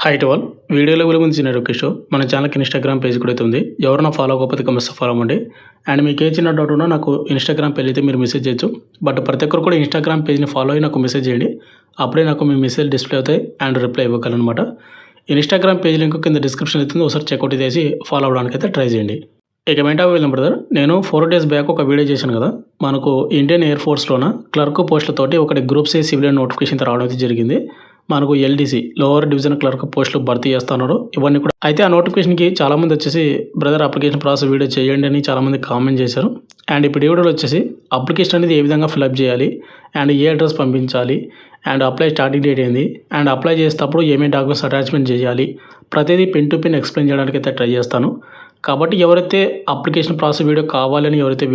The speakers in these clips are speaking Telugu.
Hi to all. వీడియోలో గురించి నేను కిషోర్. మన ఛానల్కి ఇన్స్టాగ్రామ్ పేజ్ కూడా అయితే ఉంది. ఎవరైనా ఫాలో అవ్వకపోతే కమిస్ట్ ఫాలో అవ్వండి. అండ్ మీకు ఏ చిన్న డౌట్ ఉన్నా నాకు ఇన్స్టాగ్రామ్ పేజ్ అయితే మీరు మెసేజ్ చేయొచ్చు. బట్ ప్రతి ఒక్కరు కూడా ఇన్స్టాగ్రామ్ పేజ్ని ఫాలో అయ్యి నాకు మెసేజ్ చేయండి. అప్పుడే నాకు మీ మెసేజ్ డిస్ప్లే అవుతాయి అండ్ రిప్లై ఇవ్వగలను అనమాట. ఇన్స్టాగ్రామ్ పేజ్ లింక్ కింద డిస్క్రిప్షన్ అవుతుంది. ఒకసారి చెక్అవుట్ చేసి ఫాలో అవ్వడానికి అయితే ట్రై చేయండి. ఇక మెంటా వెళ్ళిన బ్రదర్, నేను 4 days బ్యాక్ ఒక వీడియో చేశాను కదా. మనకు ఇండియన్ ఎయిర్ ఫోర్స్లోన క్లర్క్ పోస్టులతోటి ఒకటి గ్రూప్ సి సివిలియన్ నోటిఫికేషన్ రావడం అయితే జరిగింది. మనకు ఎల్డీసీ లోవర్ డివిజన్ క్లర్క్ పోస్టులు భర్తీ చేస్తున్నారు. ఇవన్నీ కూడా అయితే ఆ నోటిఫికేషన్కి చాలామంది వచ్చేసి బ్రదర్ అప్లికేషన్ ప్రాసెస్ వీడియో చేయండి అని చాలామంది కామెంట్ చేశారు. అండ్ ఇప్పుడు ఈ వీడియోలో వచ్చేసి అప్లికేషన్ అనేది ఏ విధంగా ఫిల్అప్ చేయాలి అండ్ ఏ అడ్రస్ పంపించాలి అండ్ అప్లై స్టార్టింగ్ డేట్ ఏంది అండ్ అప్లై చేసేటప్పుడు ఏమేమి డాక్యుమెంట్స్ అటాచ్మెంట్ చేయాలి ప్రతిదీ పిన్ టు పిన్ ఎక్స్ప్లెయిన్ చేయడానికి అయితే ట్రై చేస్తాను. కాబట్టి ఎవరైతే అప్లికేషన్ ప్రాసెస్ వీడియో కావాలని ఎవరైతే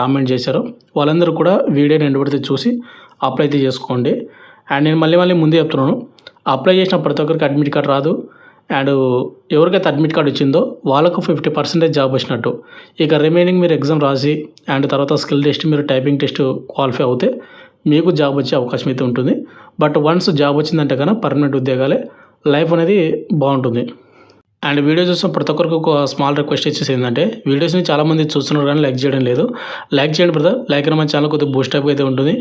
కామెంట్ చేశారో వాళ్ళందరూ కూడా వీడియోని ఎండ్ చూసి అప్లై అయితే చేసుకోండి. అండ్ నేను మళ్ళీ ముందే చెప్తున్నాను, అప్లై చేసిన ప్రతి ఒక్కరికి అడ్మిట్ కార్డ్ రాదు. అండ్ ఎవరికైతే అడ్మిట్ కార్డ్ వచ్చిందో వాళ్ళకు 50% జాబ్ వచ్చినట్టు. ఇక రిమైనింగ్ మీరు ఎగ్జామ్ రాసి అండ్ తర్వాత స్కిల్ టెస్ట్ మీరు టైపింగ్ టెస్ట్ క్వాలిఫై అవుతే మీకు జాబ్ వచ్చే అవకాశం అయితే ఉంటుంది. బట్ వన్స్ జాబ్ వచ్చిందంటే కన్నా పర్మనెంట్ ఉద్యోగాలే, లైఫ్ అనేది బాగుంటుంది. అండ్ వీడియో చూసిన ప్రతి ఒక్కరికి ఒక స్మాల్ రిక్వెస్ట్ వచ్చేసి ఏంటంటే, వీడియోస్ని చాలామంది చూస్తున్నారు కానీ లైక్ చేయడం లేదు. లైక్ చేయండి బ్రదర్. లైక్ అయినా మన ఛానల్ కొద్దిగా బూస్ట్ అప్ అయితే ఉంటుంది.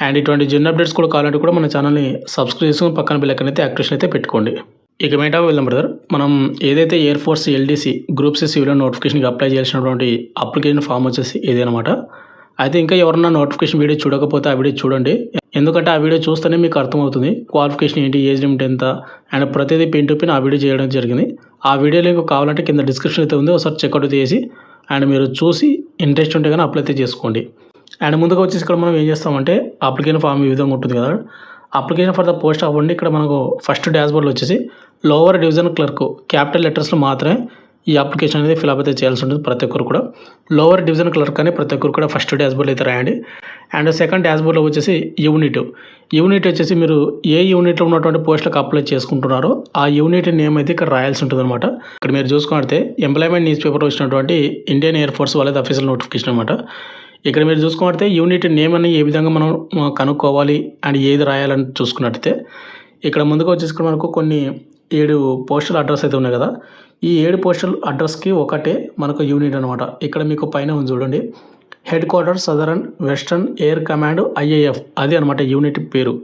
అండ్ ఇటువంటి జెన్ అప్డేట్స్ కూడా కావాలంటే కూడా మన ఛానల్ని సబ్స్క్రైబ్ చేసుకుని పక్కన బెల్ ఐకాన్ అయితే యాక్టివేషన్ అయితే పెట్టుకోండి. ఇక మెంటా వెళ్దాం బ్రదర్. మనం ఏదైతే air force LDC group C civilian నోటిఫికేషన్కి అప్లై చేయాల్సినటువంటి అప్లికేషన్ ఫామ్ వచ్చేసి ఇదేనమాట. అయితే ఇంకా ఎవరన్నా నోటిఫికేషన్ వీడియో చూడకపోతే ఆ వీడియో చూడండి. ఎందుకంటే ఆ వీడియో చూస్తేనే మీకు అర్థమవుతుంది క్వాలిఫికేషన్ ఏంటి, ఏజ్ లిమిట్ ఎంత అండ్ ప్రతిదీ పిన్ టు పిన్ ఆ వీడియో చేయడం జరిగింది. ఆ వీడియో లింక్ కావాలంటే కింద డిస్క్రిప్షన్ అయితే ఉంది, ఒకసారి చెక్అవుట్ చేసి అండ్ మీరు చూసి ఇంట్రెస్ట్ ఉంటే కానీ అప్లై అయితే చేసుకోండి. అండ్ ముందుగా వచ్చేసి ఇక్కడ మనం ఏం చేస్తామంటే అప్లికేషన్ ఫామ్ ఈ విధంగా ఉంటుంది కదా. అప్లికేషన్ ఫర్ ద పోస్ట్ అవ్వండి. ఇక్కడ మనకు ఫస్ట్ డాష్బోర్డ్లో వచ్చేసి లోవర్ డివిజన్ క్లర్క్ క్యాపిటల్ లెటర్స్లో మాత్రమే ఈ అప్లికేషన్ అనేది ఫిల్అప్ అయితే చేయాల్సి ఉంటుంది. ప్రతి ఒక్కరు కూడా లోవర్ డివిజన్ క్లర్క్ అని ప్రతి ఒక్కరు కూడా ఫస్ట్ డాష్బోర్డ్ అయితే రాయండి. అండ్ సెకండ్ డాష్బోర్డ్లో వచ్చేసి యూనిట్ వచ్చేసి మీరు ఏ యూనిట్లో ఉన్నటువంటి పోస్టులకు అప్లై చేసుకుంటున్నారో ఆ యూనిట్ నేమ్ అయితే ఇక్కడ రాయాల్సి ఉంటుంది అనమాట. ఇక్కడ మీరు చూసుకుంటే ఎంప్లాయ్మెంట్ న్యూస్ పేపర్ వచ్చినటువంటి ఇండియన్ ఎయిర్ ఫోర్స్ వాళ్ళది అఫీషియల్ నోటిఫికేషన్ అనమాట. ఇక్కడ మీరు చూసుకుంటే యూనిట్ నేమ్ అని ఏ విధంగా మనం కనుక్కోవాలి అండ్ ఏది రాయాలని చూసుకున్నట్టయితే ఇక్కడ ముందుగా వచ్చేసి మనకు కొన్ని 7 పోస్టల్ అడ్రస్ అయితే ఉన్నాయి కదా. ఈ 7 పోస్టల్ అడ్రస్కి ఒకటే మనకు యూనిట్ అనమాట. ఇక్కడ మీకు పైన ఉంది చూడండి, head quarter southern western air command IAF, అది అనమాట యూనిట్ పేరు.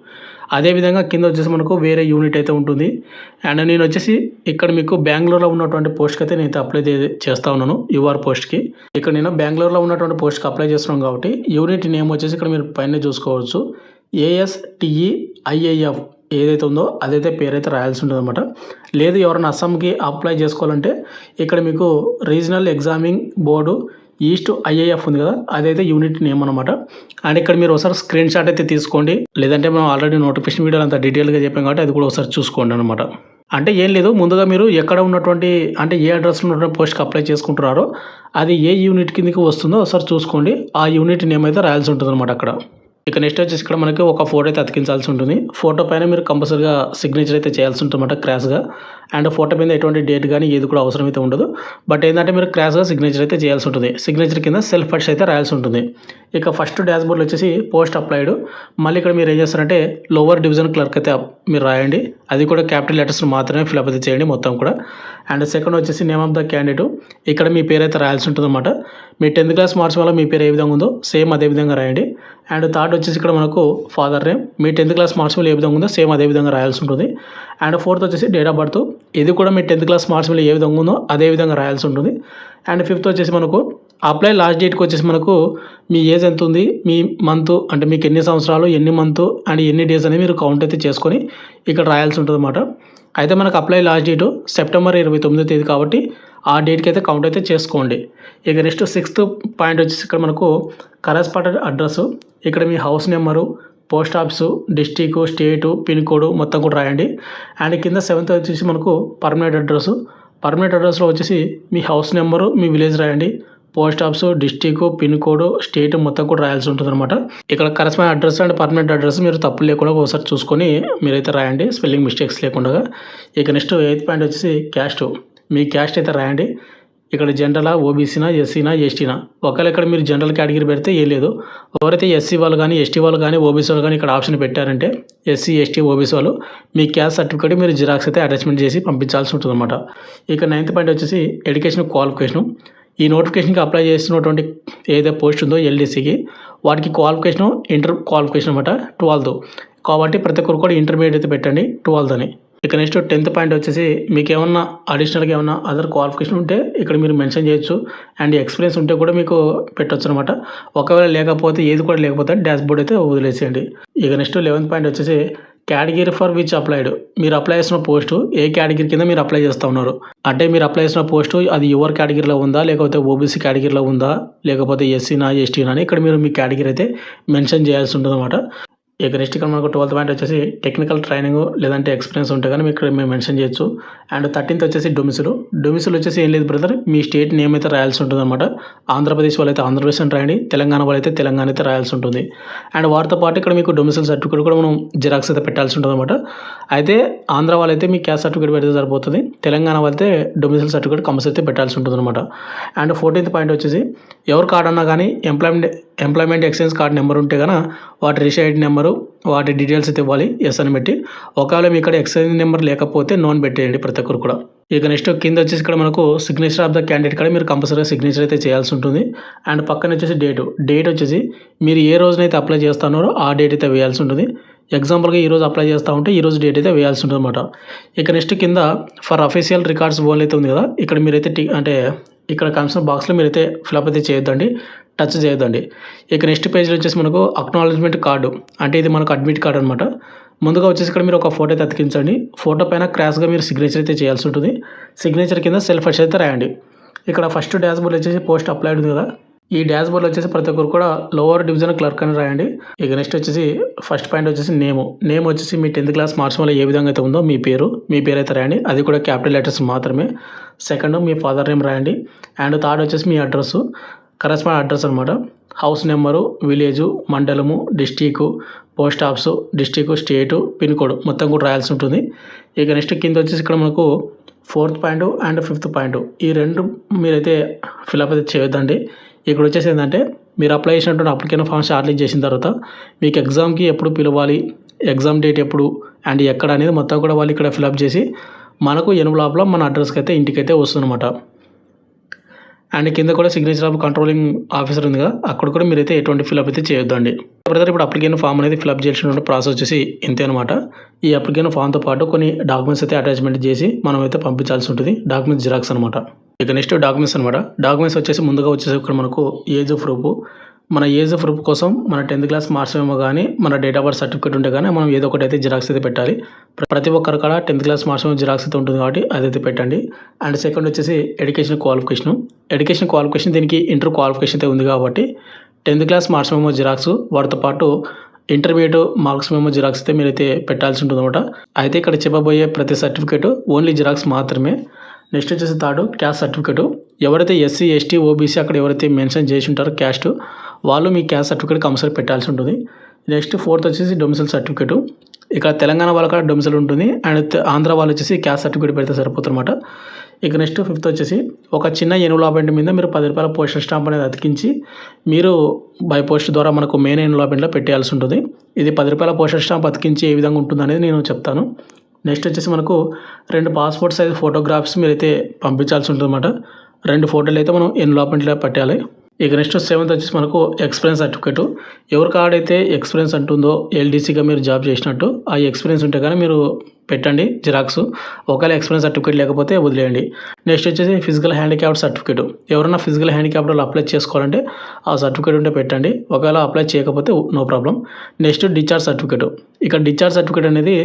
అదేవిధంగా కింద వచ్చేసి మనకు వేరే యూనిట్ అయితే ఉంటుంది. అండ్ నేను వచ్చేసి ఇక్కడ మీకు బెంగళూరులో ఉన్నటువంటి పోస్ట్కి అయితే నేను అప్లై చేస్తూ ఉన్నాను. యూఆర్ పోస్ట్కి ఇక్కడ నేను బెంగళూరులో ఉన్నటువంటి పోస్ట్కి అప్లై చేస్తున్నాను కాబట్టి యూనిట్ నేమ్ వచ్చేసి ఇక్కడ మీరు పైన చూసుకోవచ్చు, ASTEIAF ఏదైతే ఉందో అదైతే పేరైతే రాయాల్సి ఉంటుంది అనమాట. లేదు ఎవరైనా అస్సాంకి అప్లై చేసుకోవాలంటే ఇక్కడ మీకు regional examining board east IAF ఉంది కదా, అదైతే యూనిట్ నేమ్ అనమాట. అండ్ ఇక్కడ మీరు ఒకసారి స్క్రీన్ షాట్ అయితే తీసుకోండి, లేదంటే మనం ఆల్రెడీ నోటిఫికేషన్ వీడియోలు అంతా డీటెయిల్గా చెప్పాం కాబట్టి అది కూడా ఒకసారి చూసుకోండి అనమాట. అంటే ఏం లేదు, ముందుగా మీరు ఎక్కడ ఉన్నటువంటి అంటే ఏ అడ్రస్లో ఉన్నటువంటి పోస్ట్కి అప్లై చేసుకుంటున్నారో అది ఏ యూనిట్ కిందకి వస్తుందో ఒకసారి చూసుకోండి. ఆ యూనిట్ నేమ్ అయితే రాయాల్సి ఉంటుంది అనమాట అక్కడ. ఇక నెక్స్ట్ వచ్చేసి ఇక్కడ మనకి ఒక ఫోటో అయితే అతికించాల్సి ఉంటుంది. ఫోటో పైన మీరు కంపల్సరీగా సిగ్నేచర్ అయితే చేయాల్సి ఉంటుందన్నమాట క్రాస్గా. అండ్ ఫోటో మీద ఎటువంటి డేట్ కానీ ఏది కూడా అవసరం అయితే ఉండదు. బట్ ఏంటంటే మీరు క్రాస్గా సిగ్నేచర్ అయితే చేయాల్సి ఉంటుంది. సిగ్నేచర్ కింద సెల్ఫ్ అటెస్ట్ అయితే రాయాల్సి ఉంటుంది. ఇక ఫస్ట్ డాష్బోర్డ్లో వచ్చేసి పోస్ట్ అప్లైడ్. మళ్ళీ ఇక్కడ మీరు ఏం చేస్తారంటే లోవర్ డివిజన్ క్లర్క్ అయితే మీరు రాయండి. అది కూడా క్యాపిటల్ లెటర్స్ మాత్రమే ఫిల్అప్ అయితే చేయండి మొత్తం కూడా. అండ్ సెకండ్ వచ్చేసి నేమ్ ఆఫ్ ద క్యాండిడేట్, ఇక్కడ మీ పేరు అయితే రాయాల్సి ఉంటుంది అనమాట. మీ 10th క్లాస్ మార్క్స్ వల్ల మీ పేరు ఏ విధంగా ఉందో సేమ్ అదే విధంగా రాయండి. అండ్ థర్డ్ వచ్చేసి ఇక్కడ మనకు ఫాదర్ నేమ్, మీ 10th క్లాస్ మార్క్స్ వల్ల ఏ విధంగా ఉందో సేమ్ అదే విధంగా రాయాల్సి ఉంటుంది. అండ్ ఫోర్త్ వచ్చేసి డేట్ ఆఫ్ బర్త్, ఇది కూడా మీ 10th క్లాస్ మార్క్స్ వల్ల ఏ విధంగా ఉందో అదే విధంగా రాయాల్సి ఉంటుంది. అండ్ ఫిఫ్త్ వచ్చేసి మనకు అప్లై లాస్ట్ డేట్కి వచ్చేసి మనకు మీ ఏజ్ ఎంత ఉంది, మీ మంత్ అంటే మీకు ఎన్ని సంవత్సరాలు, ఎన్ని మంత్ అండ్ ఎన్ని డేస్ అనేది మీరు కౌంట్ అయితే చేసుకొని ఇక్కడ రాయాల్సి ఉంటుంది అనమాట. అయితే మనకు అప్లై లాస్ట్ డేటు సెప్టెంబర్ 29వ తేదీ కాబట్టి ఆ డేట్కి అయితే కౌంట్ అయితే చేసుకోండి. ఇక నెక్స్ట్ 6th పాయింట్ వచ్చేసి ఇక్కడ మనకు కరెస్పాండెంట్ అడ్రస్, ఇక్కడ మీ house number, post office, district, state, pin code మొత్తం కూడా రాయండి. అండ్ కింద 7th వచ్చేసి మనకు పర్మనెంట్ అడ్రస్లో వచ్చేసి మీ హౌస్ నెంబరు, మీ విలేజ్ రాయండి. Post office, district, pin code, state మొత్తం కూడా రాయాల్సి ఉంటుంది అనమాట. ఇక్కడ correspondent address and permanent address మీరు తప్పులు లేకుండా ఒకసారి చూసుకొని మీరైతే రాయండి, స్పెల్లింగ్ మిస్టేక్స్ లేకుండా. ఇక నెక్స్ట్ 8th పాయింట్ వచ్చేసి క్యాస్ట్, మీ క్యాస్ట్ అయితే రాయండి. ఇక్కడ జనరలా, ఓబీసీనా, ఎస్సీనా, ఎస్టీనా. ఒకవేళ ఇక్కడ మీరు జనరల్ కేటగిరీ పెడితే ఏం లేదు. ఎవరైతే ఎస్సీ వాళ్ళు కానీ, ఎస్టీ వాళ్ళు కానీ, ఓబీసీ వాళ్ళు కానీ ఇక్కడ ఆప్షన్ పెట్టారంటే ఎస్సీ, ఎస్టీ, ఓబీసీ వాళ్ళు మీ క్యాస్ట్ సర్టిఫికేట్ మీరు జిరాక్స్ అయితే అటాచ్మెంట్ చేసి పంపించాల్సి ఉంటుందన్నమాట. ఇక 9th పాయింట్ వచ్చేసి ఎడ్యుకేషన్ క్వాలిఫికేషన్. ఈ నోటిఫికేషన్కి అప్లై చేస్తున్నటువంటి ఏదైతే పోస్ట్ ఉందో ఎల్డీసీకి, వాటికి క్వాలిఫికేషన్ ఇంటర్ క్వాలిఫికేషన్ అనమాట 12th. కాబట్టి ప్రతి ఒక్కరు కూడా ఇంటర్మీడియట్ అయితే పెట్టండి 12th అని. ఇక నెక్స్ట్ 10th పాయింట్ వచ్చేసి మీకు ఏమన్నా అడిషనల్గా ఏమన్నా అదర్ క్వాలిఫికేషన్ ఉంటే ఇక్కడ మీరు మెన్షన్ చేయొచ్చు. అండ్ ఎక్స్పీరియన్స్ ఉంటే కూడా మీకు పెట్టొచ్చు అనమాట. ఒకవేళ లేకపోతే ఏది కూడా లేకపోతే డాష్ బోర్డ్ అయితే వదిలేసేయండి. ఇక నెక్స్ట్ 11th పాయింట్ వచ్చేసి కేటగిరీ ఫర్ విచ్ అప్లైడ్. మీరు అప్లై చేసిన పోస్టు ఏ కేటగిరీ కింద మీరు అప్లై చేస్తూ ఉన్నారు అంటే మీరు అప్లై చేసిన పోస్టు అది యువర్ కేటగిరీలో ఉందా, లేకపోతే ఓబీసీ కేటగిరీలో ఉందా, లేకపోతే ఎస్సీనా, ఎస్టీనా అని ఇక్కడ మీరు మీ కేటగిరీ అయితే మెన్షన్ చేయాల్సి ఉంటుంది అనమాట. ఇక నెక్స్ట్ ఇక్కడ మనకు 12th పాయింట్ వచ్చేసి టెక్నికల్ ట్రైనింగ్ లేదంటే ఎక్స్పీరియన్స్ ఉంటే కానీ మీకు ఇక్కడ మేము మెన్షన్ చేయొచ్చు. అండ్ 13th వచ్చేసి డొమిసిల్ వచ్చేసి ఏం లేదు బ్రదర్, మీ స్టేట్ నేమ్ అయితే రాయాల్సి ఉంటుంది అనమాట. ఆంధ్రప్రదేశ్ వాళ్ళైతే ఆంధ్రప్రదేశ్ అని రాయండి, తెలంగాణ వాళ్ళైతే తెలంగాణ అయితే రాయాల్సి ఉంటుంది. అండ్ వాటితో పాటు ఇక్కడ మీకు డొమిసిల్ సర్టిఫికేట్ కూడా మనం జిరాక్స్ అయితే పెట్టాల్సి ఉంటుంది అనమాట. అయితే ఆంధ్ర వాళ్ళైతే మీ క్యాస్ట్ సర్టిఫికేట్ పెడితే సరిపోతుంది, తెలంగాణ వాళ్ళైతే డొమిసిల్ సర్టిఫికేట్ కంపల్సరీ అయితే పెట్టాల్సి ఉంటుంది అనమాట. అండ్ 14th పాయింట్ వచ్చేసి ఎవరు కార్డు అన్నా కానీ ఎంప్లాయ్మెంట్ ఎక్స్చేంజ్ కార్డు నెంబర్ ఉంటే కనుక వాటి రిసైడ్ నెంబరు వాటి డీటెయిల్స్ అయితే ఇవ్వాలి ఎస్ అని పెట్టి. ఒకవేళ మీ ఇక్కడ ఎక్స్చేంజ్ నెంబర్ లేకపోతే నోన్ పెట్టేయండి ప్రతి ఒక్కరు కూడా. ఇక నెక్స్ట్ కింద వచ్చేసి ఇక్కడ మనకు సిగ్నేచర్ ఆఫ్ ద క్యాండిడేట్ కూడా మీరు కంపల్సరీగా సిగ్నేచర్ అయితే చేయాల్సి ఉంటుంది. అండ్ పక్కన వచ్చేసి డేట్ వచ్చేసి మీరు ఏ రోజునైతే అప్లై చేస్తున్నారో ఆ డేట్ అయితే వేయాల్సి ఉంటుంది. ఎగ్జాంపుల్గా ఈరోజు అప్లై చేస్తూ ఉంటే ఈరోజు డేట్ అయితే వేయాల్సి ఉంటుంది అనమాట. ఇక నెక్స్ట్ కింద ఫర్ అఫీషియల్ రికార్డ్స్ ఓన్లీ అయితే ఉంది కదా, ఇక్కడ మీరైతే అంటే ఇక్కడ కన్సర్న్ బాక్స్లో మీరైతే ఫిలప్ అయితే చేయొద్దండి, టచ్ చేయొద్దండి. ఇక నెక్స్ట్ పేజ్లో వచ్చేసి మనకు అక్నాలజ్మెంట్ కార్డు అంటే ఇది మనకు అడ్మిట్ కార్డు అనమాట. ముందుగా వచ్చేసి ఇక్కడ మీరు ఒక ఫోటో అయితే అతికించండి. ఫోటో పైన క్రాస్గా మీరు సిగ్నేచర్ అయితే చేయాల్సి ఉంటుంది. సిగ్నేచర్ కింద సెల్ఫ్ అటెస్ట్ అయితే రాయండి. ఇక్కడ ఫస్ట్ డాష్ బోర్డ్ వచ్చేసి పోస్ట్ అప్లైడ్ ఉంది కదా, ఈ డాష్ బోర్డ్లో వచ్చేసి ప్రతి ఒక్కరు కూడా లోవర్ డివిజన్ క్లర్క్ అని రాయండి. ఇక నెక్స్ట్ వచ్చేసి ఫస్ట్ పాయింట్ వచ్చేసి నేమ్ వచ్చేసి మీ 10th క్లాస్ మార్క్స్ వల్ల ఏ విధంగా అయితే ఉందో మీ పేరు అయితే రాయండి, అది కూడా క్యాపిటల్ లెటర్స్ మాత్రమే. సెకండ్ మీ ఫాదర్ నేమ్ రాయండి. అండ్ థర్డ్ వచ్చేసి మీ అడ్రస్, కరెస్పాండ్ అడ్రస్ అనమాట. హౌస్ నెంబరు, విలేజు, మండలము, district, post office, district, state, pin code మొత్తం కూడా రాయాల్సి ఉంటుంది. ఇక నెక్స్ట్ కింద వచ్చేసి ఇక్కడ మనకు 4th point and 5th point ఈ రెండు మీరైతే ఫిలప్ అయితే చేయొద్దండి. ఇక్కడ వచ్చేసి ఏంటంటే మీరు అప్లై చేసినటువంటి అప్లికేషన్ ఫామ్ షార్ట్ లిస్ట్ చేసిన తర్వాత మీకు ఎగ్జామ్కి ఎప్పుడు పిలవాలి, ఎగ్జామ్ డేట్ ఎప్పుడు అండ్ ఎక్కడ అనేది మొత్తం కూడా వాళ్ళు ఇక్కడ ఫిలప్ చేసి మనకు ఎన్వలప్లో మన అడ్రస్కి అయితే ఇంటికైతే వస్తుందన్నమాట. అండ్ కింద కూడా సిగ్నేచర్ ఆఫ్ కంట్రోలింగ్ ఆఫీసర్ ఉంది కదా, అక్కడ కూడా మీరైతే ఎటువంటి ఫిలప్ అయితే చేయొద్దండి. బ్రదర్ ఇప్పుడు అప్లికేషన్ ఫామ్ అనేది ఫిలప్ చేసినటువంటి ప్రాసెస్ వచ్చేసి ఇంతే అనమాట. ఈ అప్లికేషన్ ఫామ్తో పాటు కొన్ని డాక్యుమెంట్స్ అయితే అటాచ్మెంట్ చేసి మనం అయితే పంపించాల్సి ఉంటుంది, డాక్యుమెంట్స్ జిరాక్స్ అనమాట. ఇక నెక్స్ట్ డాక్యుమెంట్స్ అనమాట. డాక్యుమెంట్స్ వచ్చేసి ముందుగా వచ్చేసి ఇక్కడ మనకు ఏజ్ ప్రూఫ్, మన ఏజ్ ప్రూఫ్ కోసం మన 10th క్లాస్ మార్క్స్ ఏమో కానీ మన డేట్ ఆఫ్ బర్త్ సర్టిఫికేట్ ఉంటే కానీ మనం ఏదో ఒకటి అయితే జిరాక్స్ అయితే పెట్టాలి. ప్రతి ఒక్కరి కాడ 10th క్లాస్ మార్క్స్ ఏమో జిరాక్స్ అయితే ఉంటుంది కాబట్టి అదైతే పెట్టండి. అండ్ సెకండ్ వచ్చేసి ఎడ్యుకేషన్ క్వాలిఫికేషన్ దీనికి ఇంటర్ క్వాలిఫికేషన్ అయితే ఉంది కాబట్టి 10th క్లాస్ మార్క్స్ ఏమో జిరాక్స్ వాటితో పాటు ఇంటర్మీడియట్ మార్క్స్ ఏమో జిరాక్స్ అయితే మీరైతే పెట్టాల్సి ఉంటుంది అనమాట. అయితే ఇక్కడ చెప్పబోయే ప్రతి సర్టిఫికేట్ ఓన్లీ జిరాక్స్ మాత్రమే. నెక్స్ట్ వచ్చేసి థర్డ్ క్యాస్ట్ సర్టిఫికేట్. ఎవరైతే ఎస్సీ, ఎస్టీ, ఓబీసీ అక్కడ ఎవరైతే మెన్షన్ చేసి ఉంటారో క్యాస్ట్ వాళ్ళు మీ క్యాస్ట్ సర్టిఫికేట్ కంపల్సరీ పెట్టాల్సి ఉంటుంది. నెక్స్ట్ 4th వచ్చేసి డొమిసిల్ సర్టిఫికేట్. ఇక్కడ తెలంగాణ వాళ్ళ డొమిసిల్ ఉంటుంది అండ్ ఆంధ్ర వాళ్ళు వచ్చేసి క్యాస్ట్ సర్టిఫికేట్ పెడితే సరిపోతుందన్నమాట. ఇక నెక్స్ట్ 5th వచ్చేసి ఒక చిన్న ఎన్వలప్మెంట్ మీద మీరు 10 రూపాయల పోస్టల్ స్టాంప్ అనేది అతికించి మీరు బై పోస్ట్ ద్వారా మనకు మెయిన్ ఎన్వలప్మెంట్లో పెట్టేయాల్సి ఉంటుంది. ఇది 10 రూపాయల పోస్టల్ స్టాంప్ అతికించి ఏ విధంగా ఉంటుంది అనేది నేను చెప్తాను. నెక్స్ట్ వచ్చేసి మనకు 2 పాస్పోర్ట్ సైజ్ ఫోటోగ్రాఫ్స్ మీరైతే పంపించాల్సి ఉంటుంది అన్నమాట. 2 ఫోటోలు అయితే మనం ఎన్వలప్మెంట్లో పెట్టాలి. ఇక నెక్స్ట్ 7th వచ్చేసి మనకు ఎక్స్పీరియన్స్ సర్టిఫికేట్. ఎవరి కాడైతే ఎక్స్పీరియన్స్ అంటుందో ఎల్డీసీగా మీరు జాబ్ చేసినట్టు ఆ ఎక్స్పీరియన్స్ ఉంటే కానీ మీరు పెట్టండి జిరాక్స్. ఒకవేళ ఎక్స్పీరియన్స్ సర్టిఫికేట్ లేకపోతే వదిలేయండి. నెక్స్ట్ వచ్చేసి ఫిజికల్ హ్యాండిక్యాప్డ్ సర్టిఫికేట్. ఎవరైనా ఫిజికల్ హ్యాండిక్యాప్డ్ వాళ్ళు అప్లై చేసుకోవాలంటే ఆ సర్టిఫికేట్ ఉంటే పెట్టండి, ఒకవేళ అప్లై చేయకపోతే no problem. Next discharge certificate. ఇక్కడ డిశ్చార్జ్ సర్టిఫికేట్ అనేది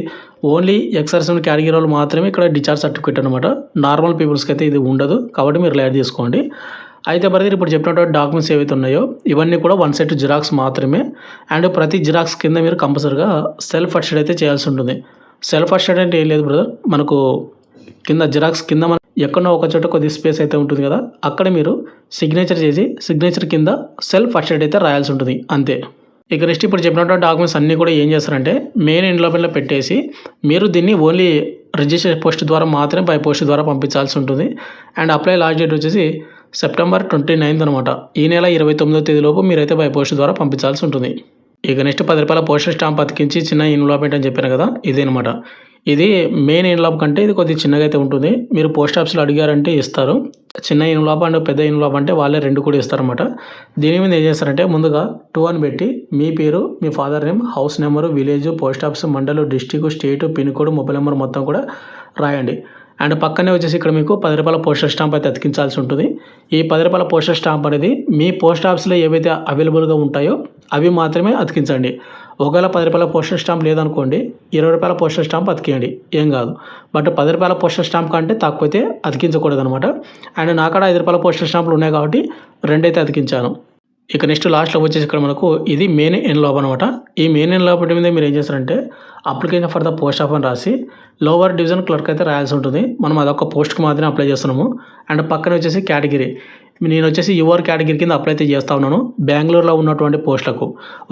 ఓన్లీ ఎక్సర్సైజ్ కేటగిరీ వాళ్ళు మాత్రమే ఇక్కడ డిశ్చార్జ్ సర్టిఫికేట్ అనమాట. నార్మల్ పీపుల్స్కి అయితే ఇది ఉండదు కాబట్టి మీరు లైట్ తీసుకోండి. అయితే బ్రదర్ ఇప్పుడు చెప్పినటువంటి డాక్యుమెంట్స్ ఏవైతే ఉన్నాయో ఇవన్నీ కూడా 1 సెట్ జిరాక్స్ మాత్రమే. అండ్ ప్రతి జిరాక్స్ కింద మీరు కంపల్సరీగా సెల్ఫ్ అటెస్టెడ్ అయితే చేయాల్సి ఉంటుంది. సెల్ఫ్ అటెస్టెడ్ అంటే ఏం లేదు బ్రదర్, మనకు కింద జిరాక్స్ కింద మనం ఎక్కడో ఒక చోట కొద్ది స్పేస్ అయితే ఉంటుంది కదా, అక్కడ మీరు సిగ్నేచర్ చేసి సిగ్నేచర్ కింద సెల్ఫ్ అటెస్టెడ్ అయితే రాయాల్సి ఉంటుంది అంతే. ఇక నెక్స్ట్ ఇప్పుడు చెప్పినటువంటి డాక్యుమెంట్స్ అన్నీ కూడా ఏం చేస్తారంటే మెయిన్ ఎన్వలప్మెంట్లో పెట్టేసి మీరు దీన్ని ఓన్లీ రిజిస్టర్ పోస్ట్ ద్వారా మాత్రమే బై పోస్ట్ ద్వారా పంపించాల్సి ఉంటుంది. అండ్ అప్లై లాస్ట్ డేట్ వచ్చేసి సెప్టెంబర్ 29 అనమాట. ఈ నెల 29వ తేదీలోపు మీరైతే బై పోస్ట్ ద్వారా పంపించాల్సి ఉంటుంది. ఇక నెక్స్ట్ ₹10 పోస్టల్ స్టాంప్ అతికించి చిన్న ఎన్వలప్ అని చెప్పాను కదా, ఇదేనమాట. ఇది మెయిన్ ఎన్వలప్ కంటే ఇది కొద్దిగా చిన్నగా అయితే ఉంటుంది. మీరు పోస్ట్ ఆఫీస్లో అడిగారంటే ఇస్తారు. చిన్న ఎన్వలప్ అండ్ పెద్ద ఎన్వలప్ అంటే వాళ్ళే 2 కూడా ఇస్తారన్నమాట. దీని మీద ఏం చేస్తారంటే ముందుగా 2 అని పెట్టి మీ పేరు, మీ father name, house number, village, post office, మండలం, district, state, pin code, mobile number మొత్తం కూడా రాయండి. అండ్ పక్కనే వచ్చేసి ఇక్కడ మీకు ₹10 పోస్టల్ స్టాంప్ అయితే అతికించాల్సి ఉంటుంది. ఈ ₹10 పోస్టల్ స్టాంప్ అనేది మీ పోస్ట్ ఆఫీస్లో ఏవైతే అవైలబుల్గా ఉంటాయో అవి మాత్రమే అతికించండి. ఒకవేళ ₹10 పోస్టల్ స్టాంప్ లేదనుకోండి, ₹20 పోస్టల్ స్టాంప్ అతికియండి, ఏం కాదు. బట్ ₹10 పోస్టల్ స్టాంప్ కంటే తక్కువ అయితే అతికించకూడదు అనమాట. అండ్ నా కాడ ₹5 పోస్టల్ స్టాంపులు ఉన్నాయి కాబట్టి 2 అయితే అతికించాను. ఇక నెక్స్ట్ లాస్ట్లో వచ్చేసి ఇక్కడ మనకు ఇది మెయిన్ ఎన్వలప్ అనమాట. ఈ మెయిన్ ఎన్వలప్ మీద మీరు ఏం చేస్తారంటే application for the post of అని రాసి లోవర్ డివిజన్ క్లర్క్ అయితే రాయాల్సి ఉంటుంది. మనం అదొక పోస్ట్కి మాత్రమే అప్లై చేస్తున్నాము. అండ్ పక్కన వచ్చేసి కేటగిరీ, నేను వచ్చేసి యువర్ కేటగిరీ కింద అప్లై అయితే చేస్తూ ఉన్నాను బెంగళూరులో ఉన్నటువంటి పోస్టులకు.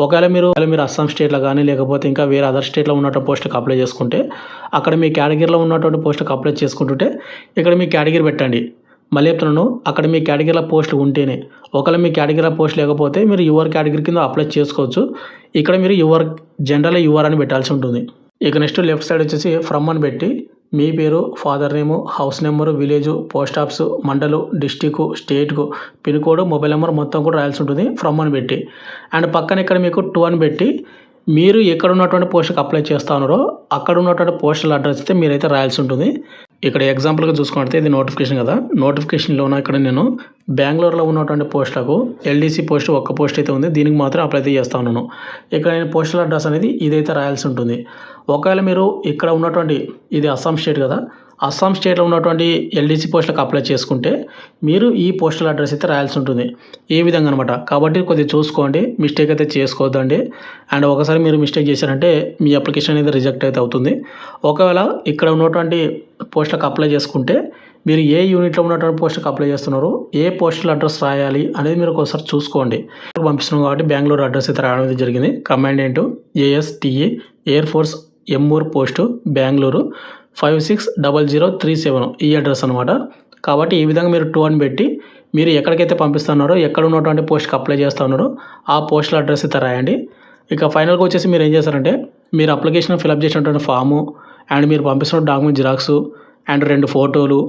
ఒకవేళ మీరు అస్సాం స్టేట్లో కానీ లేకపోతే ఇంకా వేరే అదర్ స్టేట్లో ఉన్నటువంటి పోస్టులకు అప్లై చేసుకుంటే అక్కడ మీ కేటగిరీలో ఉన్నటువంటి పోస్టులకు అప్లై చేసుకుంటుంటే ఇక్కడ మీ కేటగిరీ పెట్టండి. మళ్ళీ చెప్తున్నాను, అక్కడ మీ కేటగిరీలో పోస్టులు ఉంటేనే. ఒకవేళ మీ కేటగిరీలో పోస్ట్ లేకపోతే మీరు యువర్ కేటగిరీ కింద అప్లై చేసుకోవచ్చు. ఇక్కడ మీరు జనరల్ యువర్ అని పెట్టాల్సి ఉంటుంది. ఇక నెక్స్ట్ లెఫ్ట్ సైడ్ వచ్చేసి ఫ్రమ్ అని పెట్టి మీ పేరు, father name, house number, village, post office, మండలు, డిస్టిక్, స్టేట్కు, పిన్ కోడ్, మొబైల్ నెంబర్ మొత్తం కూడా రాయాల్సి ఉంటుంది ఫ్రమ్ అని పెట్టి. అండ్ పక్కన ఇక్కడ మీకు 2 అని పెట్టి మీరు ఎక్కడ ఉన్నటువంటి పోస్ట్కి అప్లై చేస్తా ఉన్నారో అక్కడ ఉన్నటువంటి పోస్టల్ అడ్రస్ అయితే మీరైతే రాయాల్సి ఉంటుంది. ఇక్కడ ఎగ్జాంపుల్గా చూసుకుంటే ఇది నోటిఫికేషన్ కదా, నోటిఫికేషన్లో ఇక్కడ నేను బెంగళూరులో ఉన్నటువంటి పోస్టులకు ఎల్డీసీ పోస్ట్ ఒక్క పోస్ట్ అయితే ఉంది, దీనికి మాత్రం అప్లై అయితే చేస్తా ఉన్నాను. ఇక్కడ నేను పోస్టల్ అడ్రస్ అనేది ఇదైతే రాయాల్సి ఉంటుంది. ఒకవేళ మీరు ఇక్కడ ఉన్నటువంటి ఇది అస్సాం స్టేట్ కదా, అస్సాం స్టేట్లో ఉన్నటువంటి ఎల్డీసీ పోస్టులకు అప్లై చేసుకుంటే మీరు ఈ పోస్టల్ అడ్రస్ అయితే రాయాల్సి ఉంటుంది. ఈ విధంగా అనమాట. కాబట్టి కొద్దిగా చూసుకోండి, మిస్టేక్ అయితే చేసుకోవద్దండి. అండ్ ఒకసారి మీరు మిస్టేక్ చేశారంటే మీ అప్లికేషన్ అనేది రిజెక్ట్ అయితే అవుతుంది. ఒకవేళ ఇక్కడ ఉన్నటువంటి పోస్టులకు అప్లై చేసుకుంటే మీరు ఏ యూనిట్లో ఉన్నటువంటి పోస్టులకు అప్లై చేస్తున్నారో ఏ పోస్టల్ అడ్రస్ రాయాలి అనేది మీరు ఒకసారి చూసుకోండి. పంపిస్తున్నాం కాబట్టి బెంగళూరు అడ్రస్ అయితే రావడం జరిగింది. కమాండెంట్ ASTE ఎయిర్ ఫోర్స్ ఎమ్మూర్ పోస్టు బెంగళూరు 560037 ఈ అడ్రస్ అనమాట. కాబట్టి ఈ విధంగా మీరు 2 అని పెట్టి మీరు ఎక్కడికైతే పంపిస్తున్నారో ఎక్కడ ఉన్నటువంటి పోస్ట్కి అప్లై చేస్తున్నారో ఆ పోస్టల్ అడ్రస్ అయితే రాయండి. ఇక ఫైనల్గా వచ్చేసి మీరు ఏం చేస్తారంటే మీరు అప్లికేషన్ ఫిలప్ చేసినటువంటి ఫాము అండ్ మీరు పంపిస్తున్న డాక్యుమెంట్ జిరాక్స్ అండ్ 2 ఫోటోలు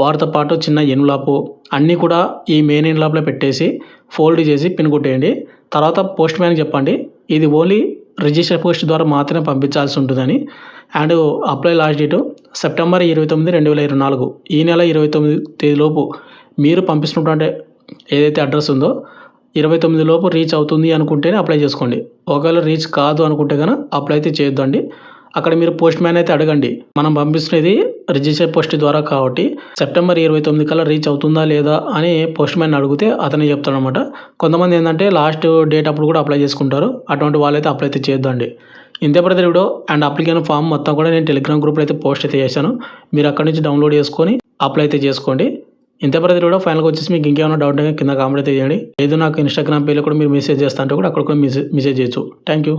వాటితో పాటు చిన్న ఎన్వలప్ అన్నీ కూడా ఈ మెయిన్ ఎన్వలప్లో పెట్టేసి ఫోల్డ్ చేసి పిన్ కొట్టేయండి. తర్వాత పోస్ట్ మ్యాన్కి చెప్పండి ఇది ఓన్లీ రిజిస్టర్ పోస్ట్ ద్వారా మాత్రమే పంపించాల్సి ఉంటుందని. And apply last date September 29, 2024. ఈ నెల 29 తేదీలోపు మీరు పంపిస్తున్నటువంటి ఏదైతే అడ్రస్ ఉందో 29 లోపు రీచ్ అవుతుంది అనుకుంటేనే అప్లై చేసుకోండి. ఒకవేళ రీచ్ కాదు అనుకుంటే కనుక అప్లై అయితే చేయొద్దండి. అక్కడ మీరు పోస్ట్ మ్యాన్ అయితే అడగండి. మనం పంపిస్తున్నది రిజిస్టర్ పోస్ట్ ద్వారా కాబట్టి సెప్టెంబర్ 29 కల్లా రీచ్ అవుతుందా లేదా అని పోస్ట్ మ్యాన్ అడిగితే అతనే చెప్తాడు అనమాట. కొంతమంది ఏంటంటే లాస్ట్ డేట్ అప్పుడు కూడా అప్లై చేసుకుంటారు, అటువంటి వాళ్ళైతే అప్లై అయితే చేయొద్దండి. ఇంతే ప్రతి వీడియో అండ్ అప్లికేషన్ ఫామ్ మొత్తం కూడా నేను టెలిగ్రామ్ గ్రూప్లో అయితే పోస్ట్ అయితే చేశాను. మీరు అక్కడి నుంచి డౌన్లోడ్ చేసుకొని అప్లై అయితే చేసుకోండి. ఇంత ప్రతి వీడియో ఫైనల్గా వచ్చేసి మీకు ఇంకేమైనా డౌట్ కింద కామెంట్ అయితే చేయండి. లేదు నాకు ఇన్స్టాగ్రామ్ పేజ్లో కూడా మీరు మెసేజ్ చేస్తా అంటే కూడా అక్కడ కూడా మెసేజ్ చేయొచ్చు. Thank you.